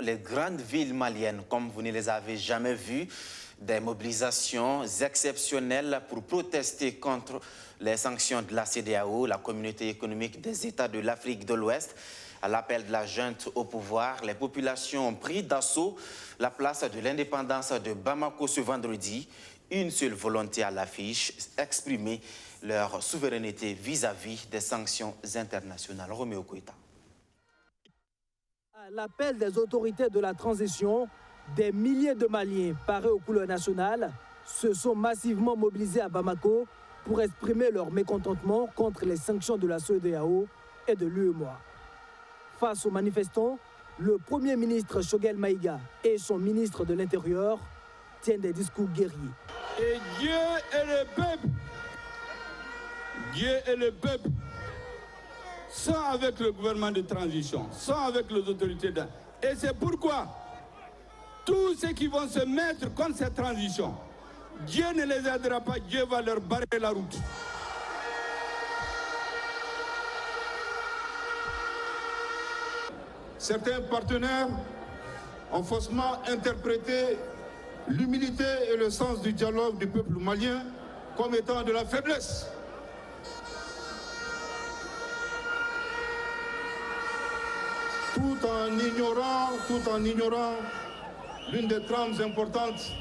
Les grandes villes maliennes, comme vous ne les avez jamais vues, des mobilisations exceptionnelles pour protester contre les sanctions de la CEDEAO, la communauté économique des États de l'Afrique de l'Ouest. À l'appel de la junte au pouvoir, les populations ont pris d'assaut la place de l'indépendance de Bamako ce vendredi. Une seule volonté à l'affiche, exprimer leur souveraineté vis-à-vis des sanctions internationales. Roméo Koïta. À l'appel des autorités de la transition, des milliers de Maliens parés aux couleurs nationales se sont massivement mobilisés à Bamako pour exprimer leur mécontentement contre les sanctions de la CEDEAO et de l'UEMOA. Face aux manifestants, le Premier ministre Choguel Maïga et son ministre de l'Intérieur tiennent des discours guerriers. Et Dieu et le peuple, Dieu et le peuple, sont avec le gouvernement de transition, sont avec les autorités. Et c'est pourquoi tous ceux qui vont se mettre contre cette transition, Dieu ne les aidera pas, Dieu va leur barrer la route. Certains partenaires ont faussement interprété l'humilité et le sens du dialogue du peuple malien comme étant de la faiblesse. Tout en ignorant l'une des trames importantes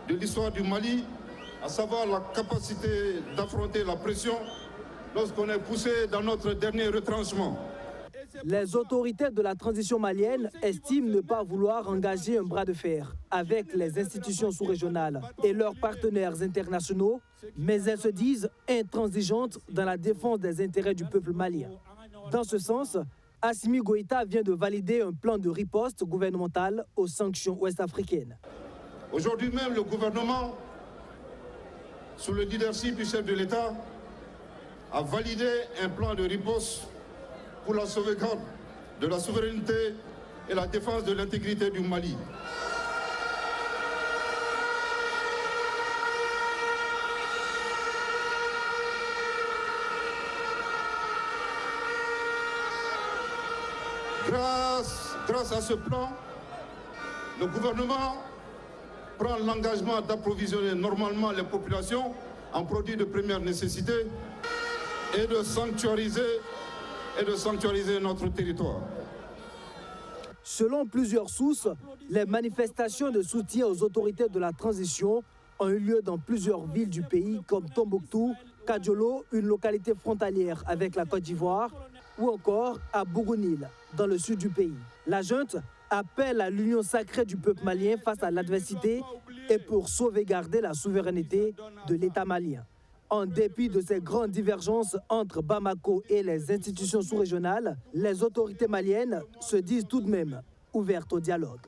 de l'histoire du Mali, à savoir la capacité d'affronter la pression lorsqu'on est poussé dans notre dernier retranchement. Les autorités de la transition malienne estiment ne pas vouloir engager un bras de fer avec les institutions sous-régionales et leurs partenaires internationaux, mais elles se disent intransigeantes dans la défense des intérêts du peuple malien. Dans ce sens, Assimi Goïta vient de valider un plan de riposte gouvernemental aux sanctions ouest-africaines. Aujourd'hui même, le gouvernement, sous le leadership du chef de l'État, a validé un plan de riposte pour la sauvegarde de la souveraineté et la défense de l'intégrité du Mali. Grâce à ce plan, le gouvernement prend l'engagement d'approvisionner normalement les populations en produits de première nécessité et de sanctuariser notre territoire. Selon plusieurs sources, les manifestations de soutien aux autorités de la transition ont eu lieu dans plusieurs villes du pays comme Tombouctou, Kadiolo, une localité frontalière avec la Côte d'Ivoire, ou encore à Bougounil, dans le sud du pays. La junte appelle à l'union sacrée du peuple malien face à l'adversité et pour sauvegarder la souveraineté de l'État malien. En dépit de ces grandes divergences entre Bamako et les institutions sous-régionales, les autorités maliennes se disent tout de même ouvertes au dialogue.